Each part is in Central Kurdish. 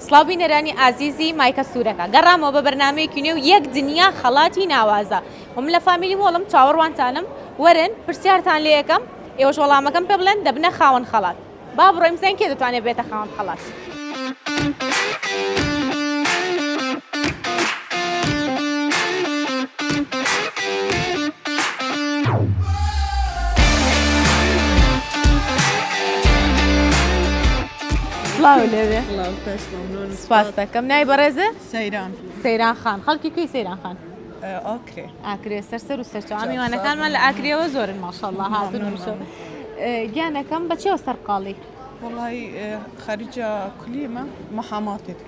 سڵاو بینەرانی ئازیزی مایکە سوورەکە گەڕامەوە بە بەرنامەیەکی نوێ و یەک دنیا خەڵاتی ناوازە و من لە فامیلی وەڵم چاوەڕوانتانم وەرن پرسیارتان لێ یەکەم ئێوەش وەڵامەکەم پێ بڵێن دەبنە خاوەن خەڵات با بڕۆیم زەن کێ دەتوانێت بێتە خاوەن خەڵات سڵاو لێوێ سپاس دەکەم نای بەڕێزە سەیران خان خەڵکی کوێی سەیران خان ئاکرێ سەرسەر و سەرچاو میوانەکانمان لە ئاکرێەوە زۆرن ماشەڵڵا هاتون گیانەکەم بەچێوە سەرقاڵی والله خارجة كليمة محاماتك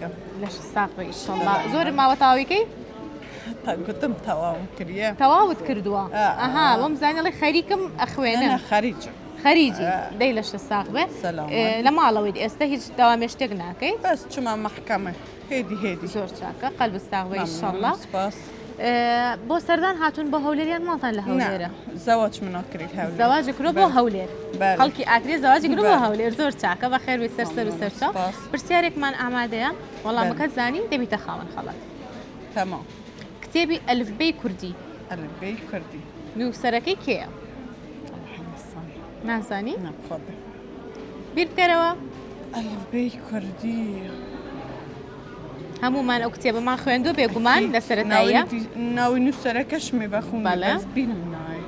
لەش ساق بە ئیشەڵڵا زۆر ماوە تاویکەی قدم تواهم كريه تەواوت کردووە ئەها وەم زانیڵی خەریکم ئەخوێنە أنا خارجة خەریجی دەی لەشە ساق بێ لە ماڵەوەی ئێستا هیچ داوامێ شتێک ناکەی بس شما محكمة هيدي زۆر چاکە قەلب ساق بە ئیشەڵڵا سپاس بۆ سەردان هاتوون بە هەولێریان ماڵتان لە هەولێرە زواج من أكري الهولير زەواجی کرۆ بۆ هەولێر خەڵکی ئاکرێ زەواجی کرۆ بۆ هەولێر زۆر چاکە بە خێروی سەرسەر و سەرچاو پرسیارێکمان ئامادەیە وەڵامەکە زانین دەبیتە خاوەن خەڵات تمام کتێبی ئەلفبەی کوردی البي كردي نووسەرەکەی کێیە نازانی تفضل بیر بکەرەوە البي كردي هەمومان ئەو کتێبەمان خوێندو بێگومان لە سەرەتاییە ناوي نووسەرەکەش می بەخون بەڵێ. بەس بینم ناوی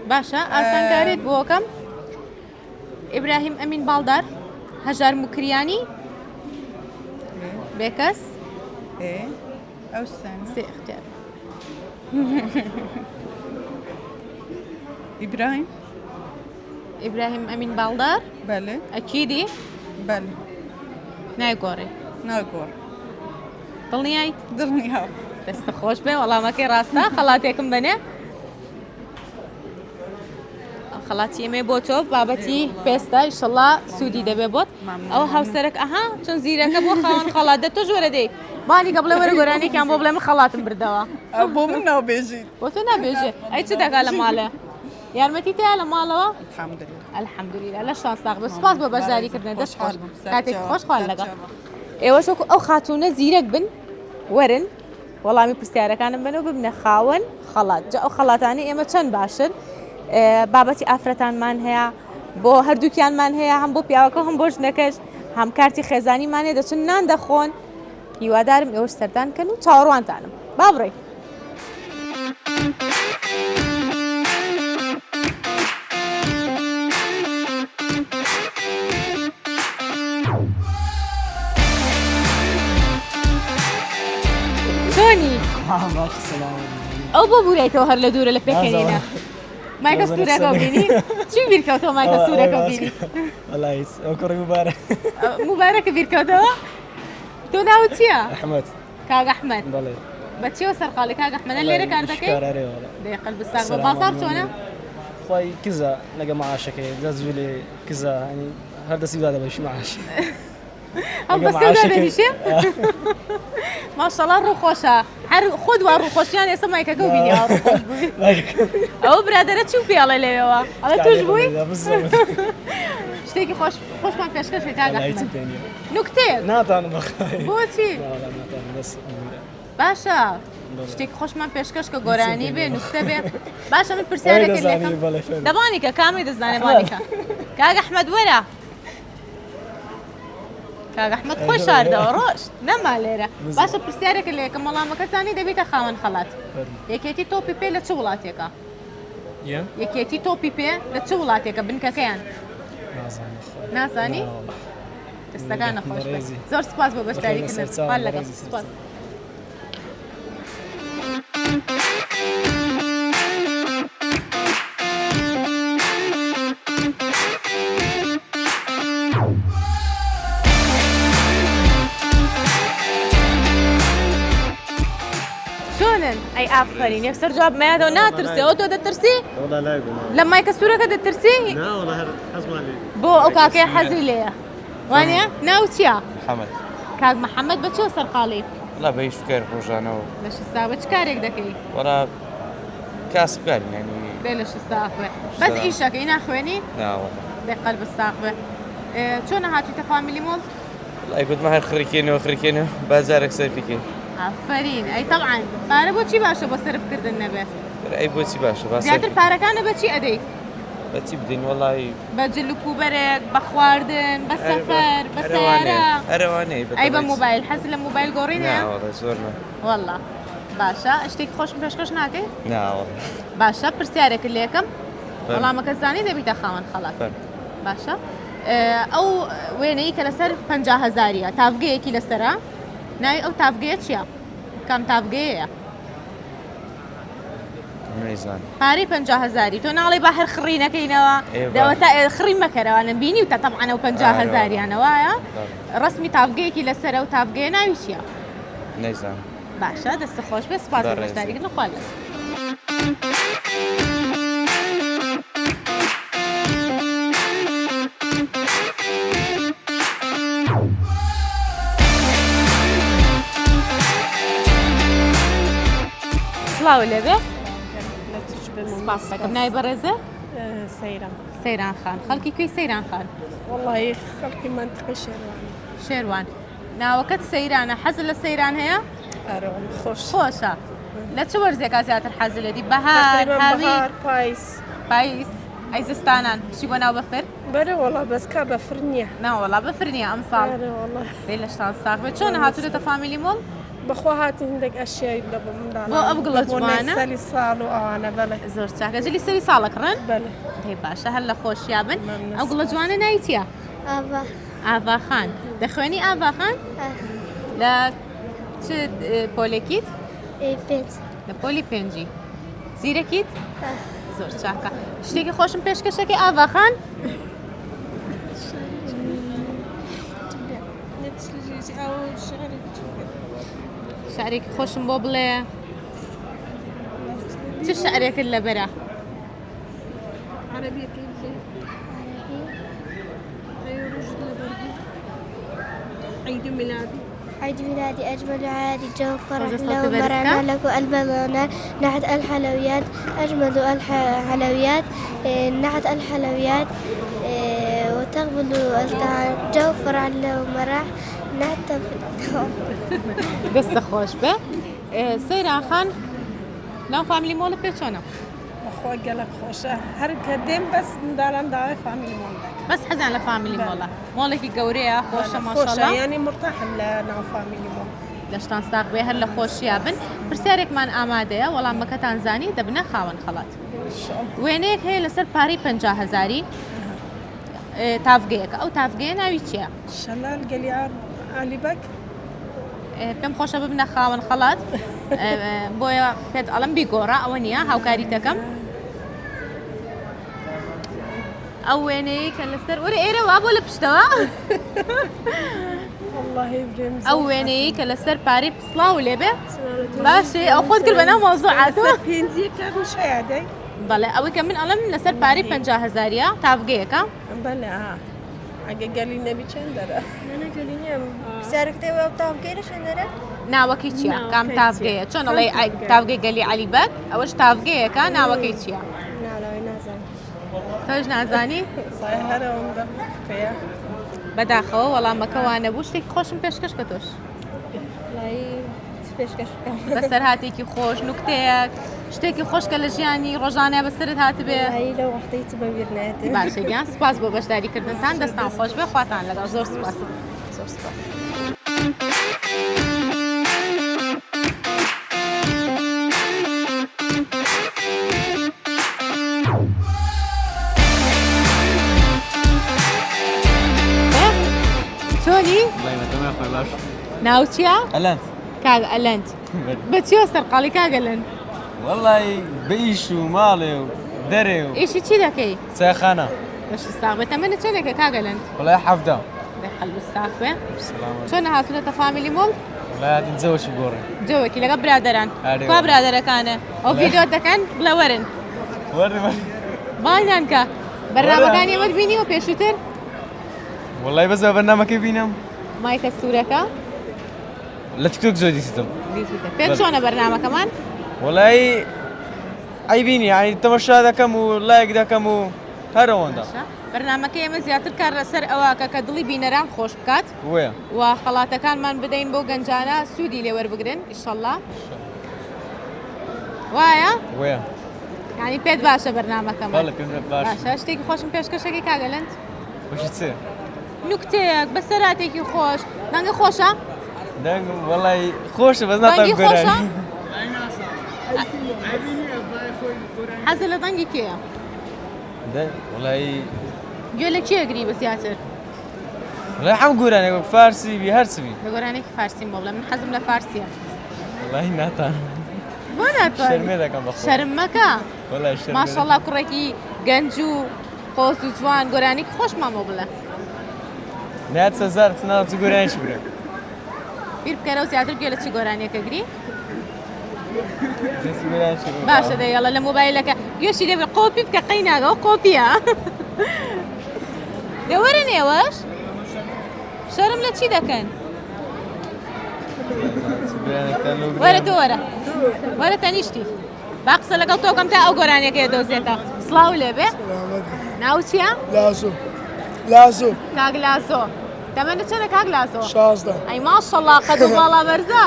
باشە ئاسانکاریت بۆکەم ئیبراهیم ئەمین باڵدار هەژار مکریانی بێکەس ايه او السنة سێ اختیار ابراهيم ئیبراهیم ئەمین باڵدار بله ئەکیدی بله نایگۆڕی ناگور دڵنیایی دڵنی هاو دەستە خۆش بێ وەڵامەکەی ڕاستە خەڵاتێکم بنێ خەڵاتی ئێمە بۆ تۆ بابەتی پێستا ئیشەڵڵا سوودی دەبێ بۆت ئەو هاوسەرەك ئەها چۆن زیرەکە بۆ خاوەن خەڵات دە تۆ ژۆرە دەی بانیکە بڵێ وەرە گۆرانێکیان بۆ بڵێ من خەڵاتم بردەوە بۆ من ناوبێژیت بۆ تۆ نابێژێ ئەی چ دەکا لە ماڵێ یارمەتی تیا لە ماڵەوە الحمد لله الحەمدولیلا لە شانس ساق بە سوپاس بۆ بەشداریکردنە دەست خۆش کاتێک خۆش خوال لەگە ئێوەش وەکو ئەو خاتونە زیرەک بن وەرن وەڵامی پرسیارەکانم بنەوە ببنە خاوەن خەڵات جا ئەو خەڵاتانی ئێمە چەند باشن بابەتی ئافرەتانمان هەیە بۆ هەردووکیانمان هەیە هەم بۆ پیاوەکە هەم بۆ ژنەکەش هەم کارتی خێزانیمانێ دەچن نان دەخۆن هیوادارم ئێوەش سەردانکەن و چاوەڕوانتانم با بڕێ چۆنی ئەو بۆ بوورێتەوە هەر لە دوورە لە پێکەنینە مایکە سوورەکە بینی چی بیرکەوتەوە مایکە سوورەکە بینی والله أوكر مبارك مبارەکە بیرکەوتەوە تۆ ناوت چییە؟ أحمد کاک ئەحمەد بلى بەچیەوە سەرقاڵی کاک ئەحمەدە لێرە کار دەکەی؟ شكرا والله دەیقل بساق بە بازار چۆنە؟ خوي كذا لقى معاشك زازولي كذا يعني هذا سيدا هذا بيش معاش ئەم بەستێدا دەنیشێ؟ ماشەڵڵا ڕووخۆشە هەر خۆت وا ڕووخۆشیان ئێستا مایکەکە و بینی ڕووخۆش بووی ئەوە برادەرە چی و پێڵێ لێوە ئەڵێ توش بووی؟ شتێکی خۆشمان پێشکەشی کاک ئەحمەد نوکتێک ناتان بخاي بۆچی؟ لا ناتان بس باشە شتێکی خۆشمان پێشکەش کە گۆرانی بێ نوکتە بێ باشە من پرسیارێکت لێکەم دەبانیکە کامی دەزانێ بانیکە کاک ئەحمەد وەرە کاک ئەحمەد خۆی شاردەوە ڕۆشت نەما لێرە باشە پرسیارێکە لێکەم وەڵامەکە زانی دەبێتە خاوەن خەڵات یەکێتی تۆپی پێ لە چ وڵاتێکە؟ یەکێتی تۆپی پێ لە چ وڵاتێکە بنکەکەیان نازانی؟ دەستەکان نەخۆش بێت زۆر سپاس بۆ بەشداریکردن حال لەگەڵ سپاس چۆنن ئەی ئافرین یەکسەر جواب مەیادەوە ناترسێ ئەو تۆ دەترسی؟ والله لا يقول لە مایکە سوورەکە دەترسی؟ لا والله حزم علي بۆ ئەو کاکەیە حەزی لێیە وانە ناو چییە؟ محمد کاک محەممەد بە چۆ سەرقاڵی؟ لا بە هیچ فکر ڕۆژانەوە لە شستا بە چ کارێک دەکەی؟ وەرا کاسبکاری ینی بێ لە شستا خوێ بەس ئیشەکەی ناخوێنی؟ ناوە بێ قەلب ساق بێ چۆنە هاتوویتە فامیلی مۆڵ؟ والله قلت ما خريكينو بازارك سيفيكي ئافرین ئەی طبعاً پارە بۆچی باشە بۆ سەرفکردن نەبێ أي بوتي باشا زیاتر پارەکانە بەچی ئەدەیت بتي بدين والله بە جلوکوبەرێک بە خواردن بە سەفەر بە سیارە أرواني ئەی بە موبایل حەز لە موبایل گۆڕینە لا والله زورنا والله باشە شتێکی خۆشم پێشکەش ناکەی لا والله باشە پرسیارێکت لێکم وەڵامەکە زانی دەبیتە خاوەن خەڵات باشە ئەو وێنەی کە لەسەر 50,000 تافگەیەکی لەسەرە ناوی ئەو تافگەیە چییە؟ کام تافگەیەیە؟ ميزان پارەی 50,000 تۆ ناڵێ با هەر خڕی نەکەینەوە دەوەتا خڕی مەکەرەوە بینی و تا تەبعانە و 50,000یانەوەیە ڕسمی تافگەیەکی لەسەرە و تافگەیە ناوی چییە؟ ميزان باشە دەستە خۆش بێ سپاس بۆ بەشداریکردن خوا لەس سڵاو لەبێ سپاس دەکەم نای بەڕێزە سەیرم سەیران خان خەڵکی کوێی سەیران خان والله خەڵکی منطقە شێروان شێروان ناوەکەت سەیرانە حەز لە سەیران هەیە ئەرۆم خۆش خۆشە لە چ وەرزێکا زیاتر حەز لێدی بەهار هاوی بەهار پاییس پاییس ئەی زستانان چی بۆ ناو بەفر بەرە وڵا بەس کا بەفر نییە ناوەڵا بەفر نییە ئەم ساڵ ئەرە وڵا بێ لە شتان ساغ بێت چۆنە هاتوورێتە فامیلی مۆڵ بەخوا هاتی هەندێک ئەشیای لە بۆ منداڵان بۆ ئەو گڵە جوانە سەلی ساڵ و ئەوانە بەڵێ زۆر چاکە جلی سەری ساڵەکڕن بەڵێ هی باشە هەر لە خۆشییا بن ئەو گڵە جوانە نایتیە ئاوا ئاوا خان دەخوێنی ئاوا خان لە چ پۆلێکیت پێنج لە پۆلی پێنجی زیرەکیت زۆر چاکە شتێکی خۆشم پێشکەشەکەی ئاوا خان شعرێکی خۆشم بۆ بڵێ چ شعرێکت لەبەرە عيد ميلادي عيد ميلادي أجمل عادي جو فرح صوت لو برزكة؟ مرعنا لك البنانات نحت الحلويات أجمل الحلويات نحت الحلويات وتقبل الطعام جو فرح لو مرح نحت دەستە خۆش بێ سەیران خان ناو فامیلی مۆڵە پێ چۆنە بەخوا گەلک خۆشە هەر کە دێم بەس منداڵان داوای فامیلی مۆندەک بەس حەزیان لە فامیلی مۆڵە مۆڵێکی گەورەیە خۆشە ماشەڵڵا ینی مرتاحم لە ناو فامیلی مۆ لە شتان ساق بێ هەر لە خۆشییا بن پرسیارێکمان ئامادەیە وەڵامەکەتان زانی دەبنە خاوەن خەڵات وێنەیەک هەیە لەسەر پارەی 50,000 تافگەیەکە ئەو تافگەیە ناوی چییە؟ شەلال گەلیار عالیبەک پێم خۆشە ببنە خاوەن خەڵات بۆیە پێت ئەڵم بیگۆڕە ئەوە نییە هاوکاری دەکەم ئەو وێنەیە کە لەسەر وەرە ئێرە وا بۆ لە پشتەوە والله برێم ئەو وێنەیە کە لەسەر پارەی سڵاو لێبێ باشێ ئەو خۆت کرد بەناو مۆزوعاتەوە پێنجیەکە شایدەی بەڵێ ئەوەی کە من ئەڵم لەسەر پارەی 50,000 تافگەیەکە بەڵێ ئەگە گەلی نەبی چەند دەرە ساركتي وطاف شنرة ناوەکەی چییە؟ کام تافگەیە چۆن ئەڵێ تافگەی گەلی عەلیبەک ئەوەش تافگەیەکە ناوەکەی چییە؟ ناڵەوەی نازانم تۆش نازانی؟ سای هەرەوەمدا پێە بەداخەوە وەڵامەکە وانە بوو شتێکی خۆشم پێشکەش کە تۆش لای پێشکەش بکەم بەسەر هاتێکی خۆش نوکتەیەک شتێکی خۆش کە لە ژیانی ڕۆژانەیە بەسرت هاتبێ هایی لە وەختەی تو بەبیر نایەتێ باشەگیان سپاس بۆ بەشداریکردنتان دەستان خۆش بێ خواتان لەگەڵ زۆر سپاس زۆر سپاس چۆنی؟ ناو چییە؟ ئەلەند کاگ ئەلەند بەچیوە سەرقاڵی کاگەلەند وەڵی بەئیش و ماڵێ و دەرێ و ئیشی چی دەکەی؟ چایخانە بەشستاق بێتە منە چۆنێکە کاگەلەند وڵای حەفدا دەقەلبستاق بێ چۆنە هاتوونەتە فامیلی مۆڵ؟ وڵایەتی جەوەشی گۆڕێ جەوەکی لەگە برادەران ئەرێ کوا برادەرەکانە ئەو ڤیدیۆ دەکەن بڵە وەرن وەرمە بانیان کە بەرنامەکانی ئێمە بینیوە پێشووتر وڵای بەس بە بەرنامەکەی بینم مایکە سوورەکە لە تیکتۆک زۆر دیستم پێم چۆنە بەرنامەکەمان وڵی ئەی بینی یعنی تەمەشا دەکەم و لایک دەکەم و هەرەوەندا بەرنامەکە ئێمە زیاتر کار لەسەر ئەوە کە دڵی بینەران خۆش بکات وێ و خەڵاتەکانمان بدەین بۆ گەنجانە سوودی لێوەربگرن ئیشەڵڵا وایە وێ یعنی پێت باشە بەرنامەکەمان بەڵێ پێم باش باشە شتێکی خۆشم پێشکەشێکی کاگەلەند بەشی چێ نوکتەیەک بە سەراتێکی خۆش دەنگە خۆشە دەنگ وەڵی خۆشە بەس دەنگی ناتان خۆشە گۆرانی حەزە لە دەنگی کێیە دەنگ وەڵی گوێ لە کێگری بە زیاتر وەڵی هەم گۆرانێک فارسی بی هەرچبی لە گۆرانێکی فارسیم بۆ بڵێ من حەزم لە فارسیە وەڵی ناتان بۆ ناتوانێت شەرمێ دەکەم بەخۆ شەرم مەکە وەڵی شەرمێ ماشەڵڵا کوڕێکی گەنج و قۆز و جوان گۆرانێکی خۆشمان بۆ بڵێ نات سەزار چناو چ گۆرانیش برێ بیر بکەرە و زیاتر گوێ لە چی گۆرانیەکە گری دەستی گۆرانیش برێ باشە دەیەڵە لە مۆبایلەکە گوێشی لێ بڵێ قۆپی بکە قەی ناگە و قۆپیە لێوەرن ئێوەش شەرم لە چی دەکەن وەرە تۆ وەرە تەنیشتی با قسە لەگەڵ تۆکەم تا ئەو گۆرانیەکە دۆزێتەوە سڵاو لێبێ ناو چییە؟ لازو کاک لاسۆ تەمەنە چەندە کاک لاسۆ؟ 16 ئەی ماشەڵڵا قەد و باڵا بەرزە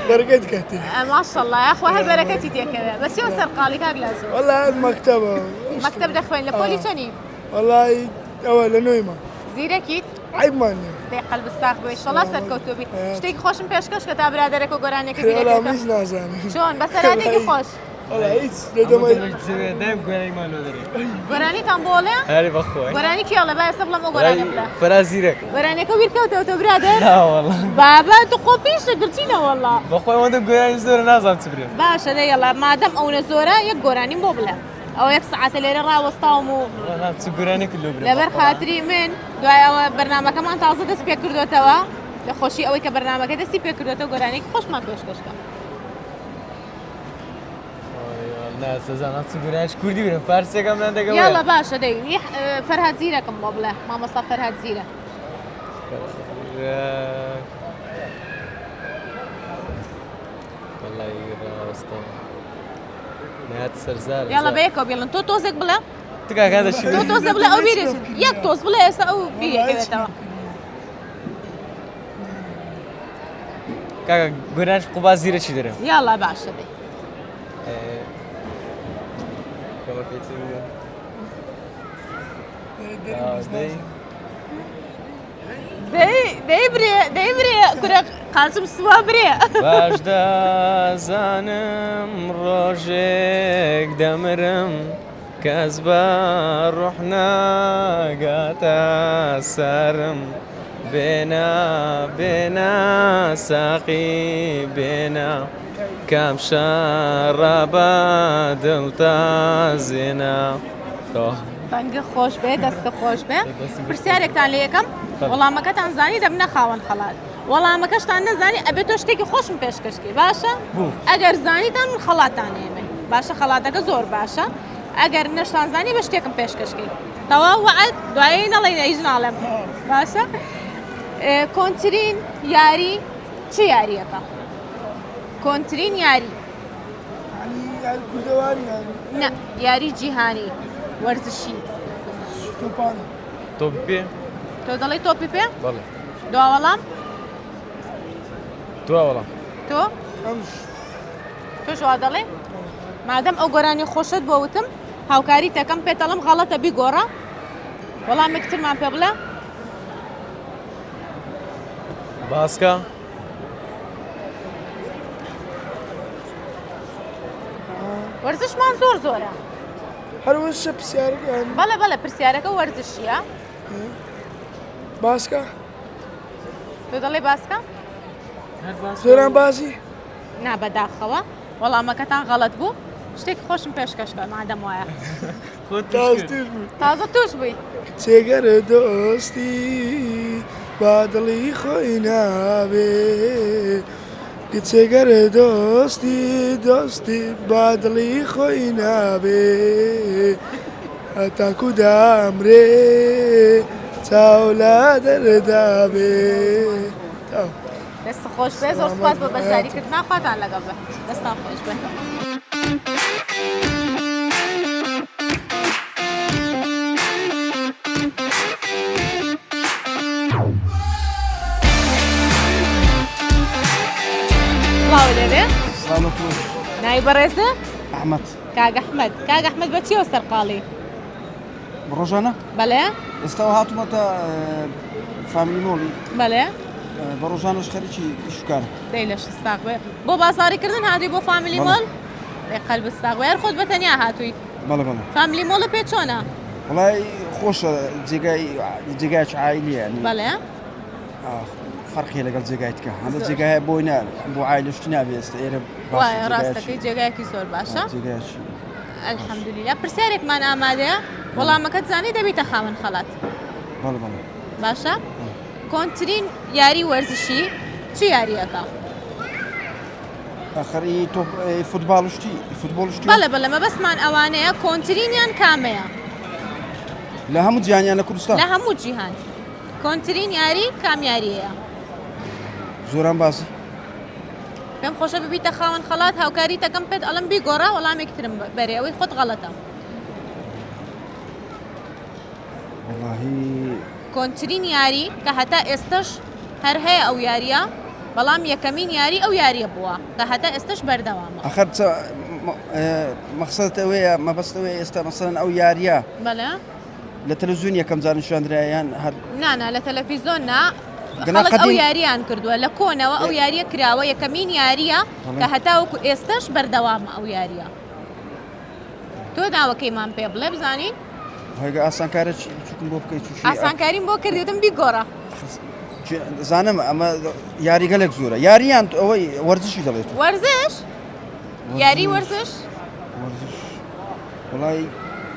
بركت كتير ماشەڵڵا یاخوا هەر بەرەکەتی تێکەوێ بە چێوە سەرقاڵی کاک لاسۆ والله المكتبة مەکتەب دەخوێن لە پۆلی چەنی؟ والله أول نويمة زیرەکیت؟ عيب ماني دەی قەلب ساق بێ ئیشەڵا سەرکەوتوبی شتێکی خۆشم پێشکەش کە تا برادەرێک و گۆرانێکی والله بیرەکەتە مش نازاني چۆن بەسەراتێکی خۆش والله هيك لدى ما دەم گۆرانیمان لۆدەێ گۆرانیتان بۆڵێ؟ هەری بەخۆی گۆرانی کێڵە بایسە بڵم ئەو گۆرانە بڵە فەرازیرێک گۆرانەکە بیرکەوتەوە تۆ برادەر؟ ناوەڵە بابا تو قۆپیشە گرچینە وەڵڵا بەخۆی ئەوەندە گۆرانی زۆر نازانم چ برێ باشە دەیەڵا مادەم ئەوە زۆرە یەک گۆرانیم بۆ بڵێ ئەو یەک سعاتە لێرە ڕاوەستاوم و چ گۆرانێک لۆ برێ لەبەر خاتری من دوای ئەوە بەرنمەکەمان تازە دەست پێ کردوێتەوە لە خۆشی ئەوەی کە بەرنمەکە دەستی پێ کردوێتەوە گۆرانێکی خۆشمان پێشکەشکە سەزانم چ گۆرانیش کوردی برێ فارسێکم لەن دەگەوە یاڵە باشە دەی فەرهاد زیرەکەم بۆ بڵێ مامۆستا فەرهاد زیرە والله ڕاستە نات سەرزار یاڵە بەیەکەوە بێڵن تۆ تۆزێک بڵێ تکاکە دەشی تۆ تۆزە بڵێ ئەو بیرێت یەک تۆز بڵێ ئێستا ئەو بیرێکەوێتەوە کاکە گۆرانیش قوبا زیرە چی دەرێ یاڵە باشە دەی دەی برێ کورە قاچم سووا برێ باش دەزانم ڕۆژێک دەمرم کەس بە ڕوح ناگاتە سەرم بێنە بێنە ساقی بێنە کام شەڕەبە دڵتازێنە بەنگە خۆش بێ دەستە خۆش بێ پرسیارێکتان لێ یەکەم وەڵامەکەتان زانی دەبنە خاوەن خەڵات وەڵامەکەشتان نەزانی ئەبێت تۆ شتێکی خۆشم پێشکەشکی باشە ئەگەر زانیتان من خەڵاتان ئێمە باشە خەڵاتەکە زۆر باشە ئەگەر نەشتان زانی بە شتێکم پێشکەشکی تەواو وعد دوایی نەڵێنە هیچ ناڵێم باشە کۆنترین یاری چ یاریەکە کۆنترین یاری يعني كردواني يعني نه یاری جیهانی وەرزشی توباني تۆ پێ تۆ دەڵی تۆپی پێ بەڵێ دوا وەڵام تو وەڵام تۆ أمش تۆش وا دەڵێ مادەم ئەو گۆرانی خۆشت بۆ وتم هاوکاری تەکەم پێتەڵم غەڵەتە بیگۆڕە وەڵامێک ترمان پێ بڵێ باسکە وەرزشمان زۆر زۆرە هل وش بسيارك يعني بەڵێ پرسیارەکە وەرزشیە باسكا تۆ دەڵێ باسکە زوران بازي نا بەداخەوە وەڵامەکەتان غەڵەت بوو شتێکی خۆشم پێشکەشکە مادەم وایە تازدير تازە توش بووی تێگەر دۆستی بادڵی خۆی نابێ کچێگەر دۆستی بادڵی خۆی نابێ هەتاکو دامرێ چاولا دەردابێ دەستە خۆش بێ زۆر سوپاس بە بەشداریکردنا خواتان لەگەڵ بێ دەستان خۆش بێ سڵاو لێبێ سلامت ناوی بەڕێزە ئەحمەد کاک ئەحمەد بە چیەوە سەرقاڵی ڕۆژانە بەڵێ ئێستاەوە هاتوومەتە فامیلی مۆڵی بەڵێ بە ڕۆژانەش خەریکی شکار دەی لە شستاق بێ بۆ بازاڕیکردن هاتووی بۆ فامیلی بەڵێ. مۆڵ دەی قەلبستاق بێ هەر خۆت بەتەنیا هاتووی بەڵێ بەڵێ فامیلی مۆڵە پێ چۆنە وڵای خۆشە جێگایکی عایلی ینی بەڵێ فەرقی لەگەڵ جێگایتکە هەندە جێگای بۆی بۆ عایلشتی نابێ ئێستا ئێرە وایە ڕاستەکەی جێگایەکی زۆر باشە جێگایکی ئەلحەمدولیلا پرسیارێکمان ئامادەیە وەڵامەکەت زانی دەبیتە خاوەن خەڵات بەڵێ بەڵێ باشە کۆنتترین یاری وەرزشی چی یاریەکە ئەخەری تۆ فوتبۆڵشتی بەڵێ مەبەستمان ئەوانەیە کۆنتترینیان کامەیە لە هەموو جیهانیان لە کوردستان لە هەموو جیهان کۆنتترین یاری کامیاریەیە زۆران باسی پێم خۆشە ببیتە خاوەن خەڵات هاوکاری تەکەم پێت ئەڵم بیگۆڕا وەڵامێکترم بەرێ ئەوەی خۆت غەڵەتە واللهی کۆنتترین یاری کە هەتا ئێستش هەر هەیە ئەو یاریە بەڵام یەکەمین یاری ئەو یاریە بووە کە هەتا ئێستش بەردەوامە ئەخەر مەقسەدت ئەوەیە مەبەستەوەی ئێستا مەسەن ئەو یاریە بەڵێ لە تەلەڤیزیۆن یەکەم زانیشتراندرایان هەر نانا لە تەلەڤیزۆن نا گەنا خەڵک ئەو قەدیم. یاریان کردووە لە کۆنەوە ئەو یاریە کراوە یەکەمین یاریە کە هەتاوەکو ئێستش بەردەوامە ئەو یاریە تۆ داوەکەیمان پێ بڵێ بزانی هەیگە ئاسانکارە چکم بۆ بکەیت تووشی ئاسانکاریم بۆ کردێتم بیگۆڕە زانم ئەمە یاری گەلێک زۆرە یاریان ئەوەی وەرزشی دەڵێت وەرزش یاری وەرزش وڵای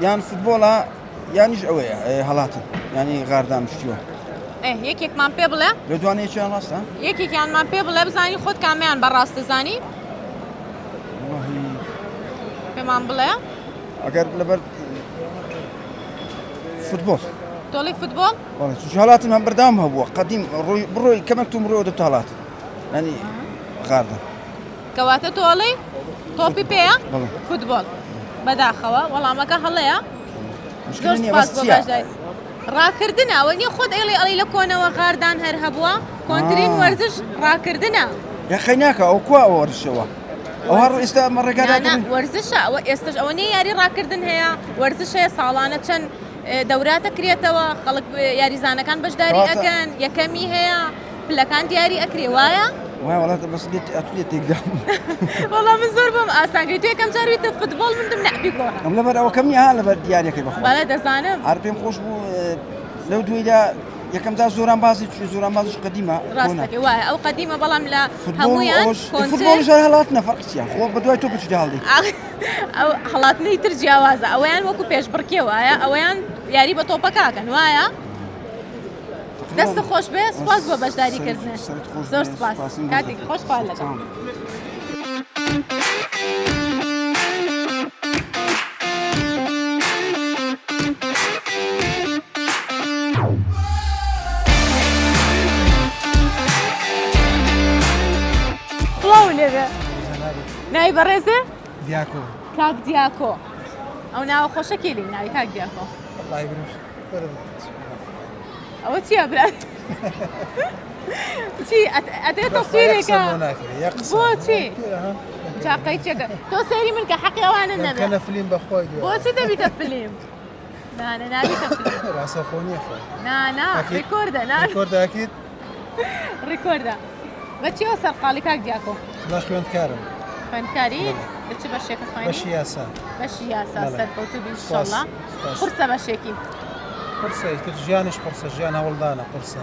یان فوتبۆڵە یانیش ئەوەیە هەڵاتن ینی غاردان شتیوە یەکێکمان پێ بڵێ لە دوانەیەکیان ڕاستە یەکێکیانمان پێ بڵێ بزانی خۆت کامیان بەڕاستە زانی پێمان بڵێ ئەگەر لەبەر فوتبۆڵ تۆڵی فوتبۆڵ چ هەڵاتن هەم بەردام هەبووە قەدیم بڕۆی کەمەکتم ڕۆ دەبتە هەڵات ینی غاردن کەواتە تۆڵی تۆپی پێەیە بەڵێ فوتبۆڵ بەداخەوە وەڵامەکە هەڵەیە مشکل زۆر نییە سپاس بەس بۆ چییە؟ باشداری ڕاکردنەوە نیە خۆت ئەڵی لە کۆنەوە غاردان هەر هەبووە کۆنتترین وەرزش ڕاکردنە یاخەی ناکە ئەو کوا ئەوە وەرشەوە ئەو هەڕ ئێستا ئەمە ڕێگادان وەرزشە ئەوە ئێستش ئەوە نیە یاری ڕاکردن هەیە وەرزش هەیە ساڵانە چەند دەوراتە کرێتەوە خەڵک یاریزانەکان بەشداری ئەەکەن یەکەمی هەیە پلەکان دیاری ئەکرێ وایە وای وڵات بەس ئەتوێت تێکدام وەڵام من زۆر بۆم ئاسانگری تو یەکەم جارویتە فوتبۆڵ مندم نەبی گۆڕە ئەم لەبەر ئەوە کەمی ها لەبەر دیارەکەی بەخۆ بەڵێ دەزانم هەر پێم خۆش بوو لەو دوێدا یەکەمدا زۆران بازی زۆران بازش قەدیمە ڕاستەکەی وایە ئەو قەدیمە بەڵام لە هەمویان فوتبۆڵش هەڵات نەفەرقچیان خۆ بە دوای تۆ بچی هەڵدی ئەو هەڵاتنی تر جیاوازە ئەوەیان وەکو پێشبڕکێ وایە ئەوەیان یاری بە تۆپەکەکەن وایە دەستە خۆش بێ سپاس بۆ بەشداریکردنە زۆر سپاس کاتێک خۆشحال لەگەڵ سڵاو لێبێ ناوی بەڕێزە دیاکۆ کاک دیاکۆ ئەو ناوە خۆشەکی لی ناوی کاک دیاکۆ ئەوە چییە برات چی ئەتێ تەسویرێکە بۆچی چاقەی چێگە تۆ سەیری من کە حەقی ئەوانە نەبێت فلیم بەخۆی بۆچی دەبیتە فلیم نانە نابیتە فلیم ڕاستەخۆنیە نانا ڕیکۆردە کۆرداکیت ڕیکۆردە بەچیەوە سەرقاڵی کاک دیاکۆ بە خوێندکارم خوێندکاری بچ بەشێکە خوێنی بەشی یاسا بەشی یاسا سەرکەوتوبی ئینشەڵڵا قورسە بەشێکی قرسەی تر ژیانش قرسە ژیان هەوڵدانە قرسە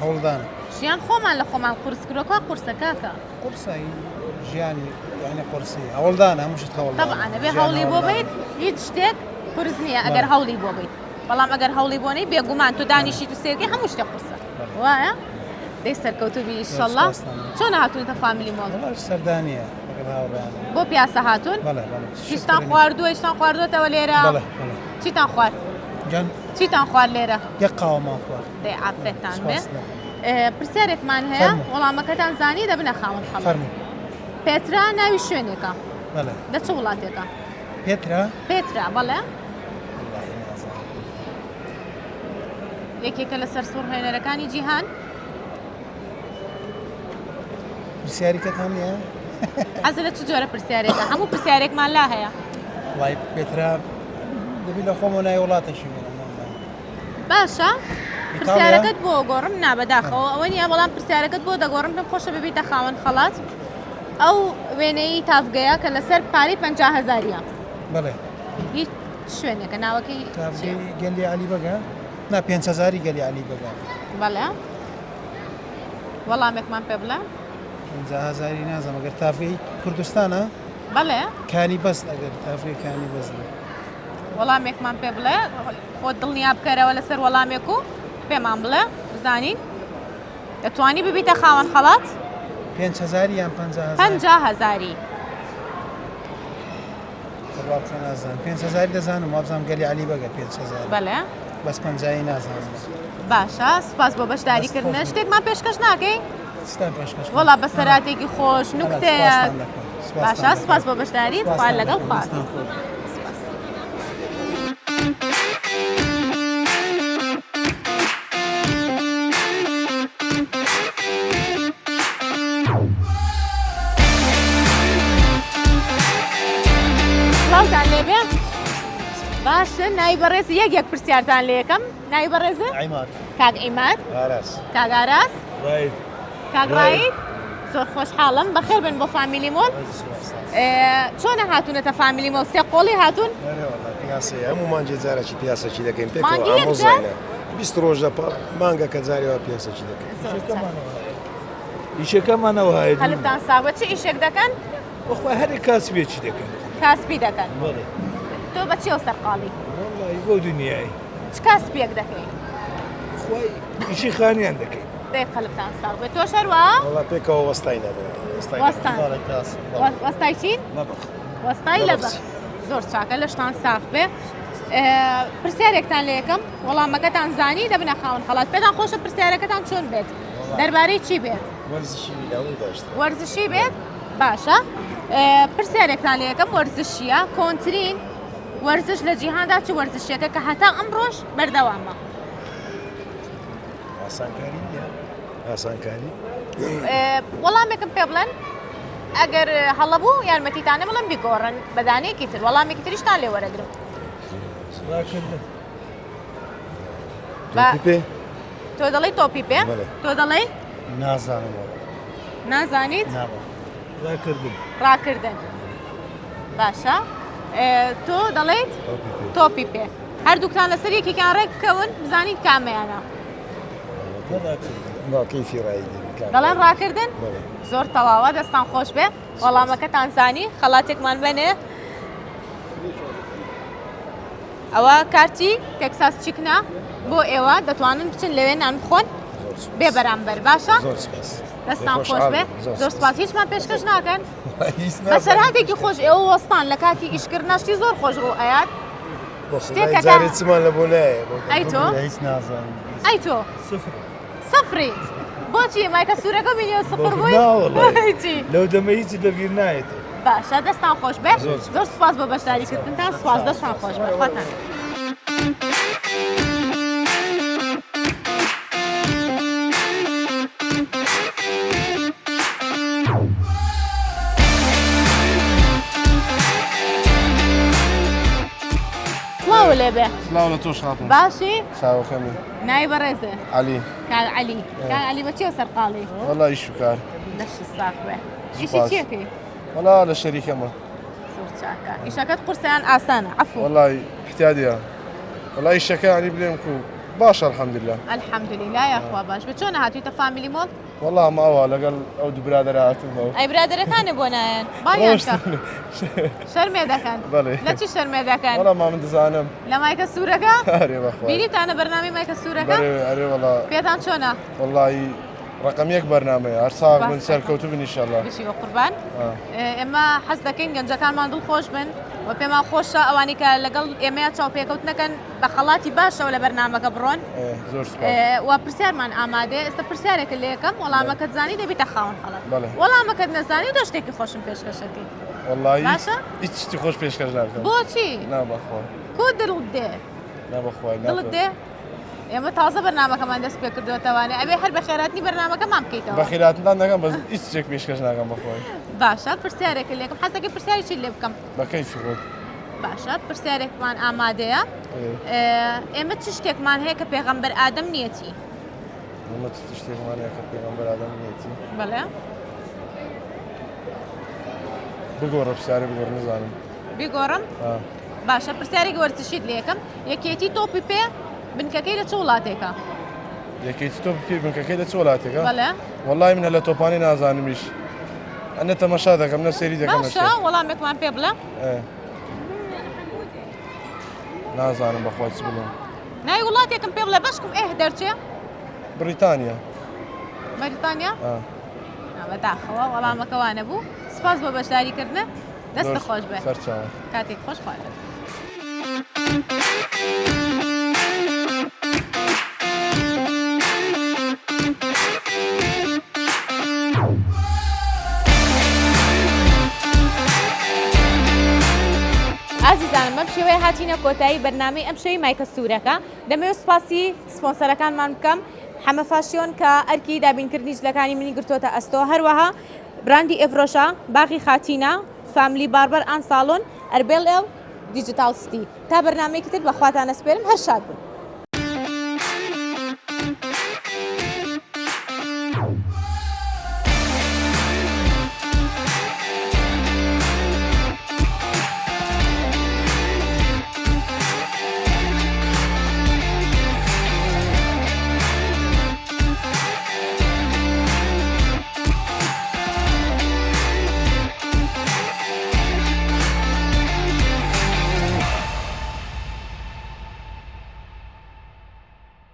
هەوڵدانە ژیان خۆمان لە خۆمان قورس کردوکە قورسە کاکە قرسایی ژیانی یعنی قرسی هەوڵدانە هەمووشت هەوڵدانە طبعا بێ هەوڵی بۆ بیت هیچ شتێک قورس نییە ئەگەر هەوڵی بۆ بیت بەڵام ئەگەر هەوڵی بۆنەی بێگومان تو دانیشی تو سێرگی هەموو شتێک قورسە وایە دەی سەرکەوتوبی ئینشەڵڵا چۆن هاتوونتە فامیلی مۆڵ سەردانیە لەگەڵ هاوڕێیان بۆ پیاسە هاتوون بەڵێ هیچتان خواردووە هیچتان خواردوەتەوە لێرە بەڵێ چیتان خوارد جان چیتان خوارد لێرە یەک قاوەمان خوارد دەی عافێتان بێ پرسیارێکمان هەیە وەڵامەکەتان زانی دەبنە خاوەن خەڵک فەرموو پێترا ناوی شوێنێکە بەڵێ لە چ وڵاتێکە پێترا پێترا بەڵێ یەکێکە لە سەر سوڕهێنەرەکانی جیهان پرسیاریکەتان هەیە حەزت لە چ جۆرە پرسیارێکە هەموو پرسیارێکمان لا هەیە وڵی پێترا دەبی لە خۆمە نای وڵاتەشی باشە پرسیارەکەت بۆ گۆڕم نابەداخەوە ئەوە نیە بەڵام پرسیارەکەت بۆ دەگۆڕم پێم خۆشە ببیتە خاوەن خەڵات ئەو وێنەی تافگەیە کە لەسەر پارەی 50,000 بڵێ هیچ شوێنێکە ناوەکەی تافگەی گەلی علی بەگا نا 5,000 گەلی علی بەگا بەڵێ وەڵامێکمان پێ بڵێ 5,000 نازەم ئەگەر تافگەی کوردستانە بەڵێ کانی بەست ئەگەر تافگەی کانی بەست وەڵامێکمان پێ بڵێ خۆت دڵنیا بکەرەوە لەسەر وەڵامێک و پێمان بڵێ بزانین دەتوانی ببیتە خاوەن خەڵات 5,000 یان 50,000 50,000 نازانم 5,000 دەزانم وابزانم گەلی علی بەگە 5,000 بەڵێ بەس 50 نازانم باشە سپاس بۆ بەشداریکردنە شتێکمان پێشکەش ناکەی ستان پێشکەش وەڵا بەسەراتێکی خۆش نوکتەیە باشە سپاس بۆ بەشداری خوار لەگەڵ خواست سڵاوتان لێبێ باشە ناوی بەڕێز یەک پرسیارتان لێ یەکەم ناوی بەڕێزە عیمار کاک ئیماد ئاراس کاک ئاراس ڕایت کاک ڕایت زۆر خۆشحاڵم بەخێر بن بۆ فامیلی مۆڵ چۆنە هاتوونەتە فامیلی مۆڵ سێ قۆڵی هاتوون پیاسی هەمومان جێجارێکی پیاسەکی دەکەین پێ مانگی ئامۆزانە 20 ڕۆژە مانگە کە جارێەوە پیاسەکی دەکەین ئیشەکەمانەوە هەیە خەلتان ساوە چه ئیشێک دەکەن بەخوا هەرێ کاسبێکی دەکەن کاسبی دەکەن بەڵێ تۆ بەچی سەرقاڵی وەڵی بۆ دنیای چ کاسبێک دەکەی خۆی ئیشی خانیان دەکەین دەی خەلتان ساوە تۆ شەروە وڵا پێکەوە وەستای وەستان وەستای چین وەستای لەبە زۆر چاکە لە شتان ساخ بێ پرسیارێکتان لە یەکەم وەڵامەکەتان زانی دەبنە خاوەن خەڵات پێتان خۆشە پرسیارەکەتان چۆن بێت دەربارەی چی بێت وەرزشی بێت باشە پرسیارێکتان لە یەکەم وەرزشیە کۆنترین وەرزش لە جیهاندا چ وەرزشیەکە کە هەتا ئەمڕۆژ بەردەوامە ئاسانکاری وەڵامێکم پێ بڵێن ئەگەر هەڵەبوو یارمەتیتانە بڵم بیگۆڕن بەدانەیەکی تر وەڵامێکی تریشتان لێ وەرەگرم تۆ دەڵی تۆپی پێ تۆ دەڵی نازانم نازانیت ڕاکردن ڕاکردن باشە تۆ دەڵێیت تۆپی پێ هەردووکتان لەسەر یەکێکیان ڕێک بکەون بزانیت کامەیانە کەیفی ڕایی دەڵێن ڕاکردن زۆر تەواوە دەستان خۆش بێ وەڵامەکەتان زانی خەڵاتێکمان بنێ ئەوە کارتی تێکساس چیکنە بۆ ئێوە دەتوانن بچن لەوێ نان بخۆن بێ بەرامبەر باشە دەستان خۆش بێ زۆر سپاس هیچمان پێشکەش ناکەن بەسەرهاتێکی خۆش ئێوە وەستان لە کاتی ئیشکردنەشتی زۆر خۆش ڕوو ئەیات چمان لە بۆ نایە ئەی تۆ ئەی تۆ سەفری بۆچی مایکە سوورەکە بینیوە سفر بووی لەو دەمە هیچی دەبیر نایێت باشە دەستان خۆش بێ زۆر سپاس بۆ بەشداریکردنتان سپاس دەستان خۆش بێ خواتان سڵاو لێبێ سلااو لە تۆش هاتم باشی چاوەکەمی نای بەڕێزێ علی کاک عەلی کاک عەلی بەچێ سەرقاڵی وەڵا ئیش وکار دەشت ساق بێ ئیشی چیەکەی وەڵا لە شەریکەمە زۆر چاکە ئیشەکەت قورسیان ئاسانە عەفو وەڵای احتیادیە وەڵای ئیشەکانی بلێم و باشە الحەمدلله الحەمدولله یاخوا باش بە چۆنە هاتوویتە فامیلی مۆڵ وەڵا ماوە لەگەڵ ئەو دوو برادەرە هاتوومەوە ئەی برادەرەکانە بۆ نایەن باڵیان کە شەرمێ دەکەن بەڵێ لە چی شەرمێ دەکەن وەڵا مامن دەزانم لە مایکە سوورەکە ئەرێ بەخوا بینیتانە بەرنامی مایکە سوورەکە ئەرێ وەڵا پێتان چۆنە وەڵای ڕقم یەک بەرنامەیە هەر ساغ من سەرکەوتو بن ئینشەڵڵا بچی بە قوربان ئێمە حەز دەکەین گەنجەکانمان دڵخۆش بن و پێمان خۆشە ئەوانی کە لەگەڵ ئێمەیە چاوپێکەوت نەکەن بە خەڵاتی باشەوە لە بەرنامەکە بڕۆن زۆر و پرسیارمان ئامادێ ئێستا پرسیارێکە لێ یەکەم وەڵامەکەت زانی دەبیتە خاوەن خەڵات بەڵێ وەڵامەکەت نەزانی دۆ شتێکی خۆشم پێشکەشەکەی وەڵای باشە هیچ شتی خۆش پێشکەش ناکەم بۆچی نا بەخوا کو دڵت دێ نا بەخوا دڵت دێ ئێمە تازە بەرنامەکەمان دەست پێ کردووەتەوانێ ئەبێ هەر بە خێراتنی بەرنامەکەمان بکەیتەوە بەخیراتتان نەکەم بەس هیچ شتێک پێشکەش ناکەم بەخۆی باشە پرسیارێکە لێکم حەزەکەی پرسیارێکی لێ بکەم بەکەی خۆت باشە پرسیارێکمان ئامادەیە ئێمە چ شتێکمان هەیە کە پێغەمبەر ئادەم نیەتی ئەمە شتێکمانەیە کە پێغەمبەر ئادەم نیەتی بەڵێ بگۆڕە پرسیارە بگۆڕ نزانم بیگۆڕم باشە پرسیارێکی وەرزشیت لێ یەکەم یەکێتی تۆپی پێ بنکەکەی لە چ وڵاتێکە یەکێتی تۆ پێ بنکەکەی لە چ وڵاتێکە بەڵێ وەڵای منە لە تۆپانی نازانمیش ئەنە تەمەشا دەکەم نە سێری دەکەم باشە وەڵامێکمان پێ بڵێ نازانم بەخۆی چ بڵێم ناوی وڵاتێکم پێ بڵێ بەشکم ئێ دەرچێ بریتانیا بەریتانیا بەداخەوە وەڵامەکەوانە بوو سپاس بۆ بەشداریکردنە دەستە خۆش بێ سەرچاوە کاتێک خۆش خوارد ئازیزانم بەم شێوەیە هاتینە کۆتایی بەرنامەی ئەم شەوی مایکە سوورەکە دەمەوێت سوپاسی سپۆنسەرەکانمان بکەم حەمە فاشیۆن کە ئەرکی دابینکردنی جلەکانی منی گرتوۆتە ئەستۆ هەروەها براندی ئێڤرۆشا باغی خاتینە فامیلی باربەر ئان ساڵۆن ئەربێڵ ئێو دیجیتال ستی تا بەرنامەیەکی تر بەخواتان ئەسپێرم هەر شاد بن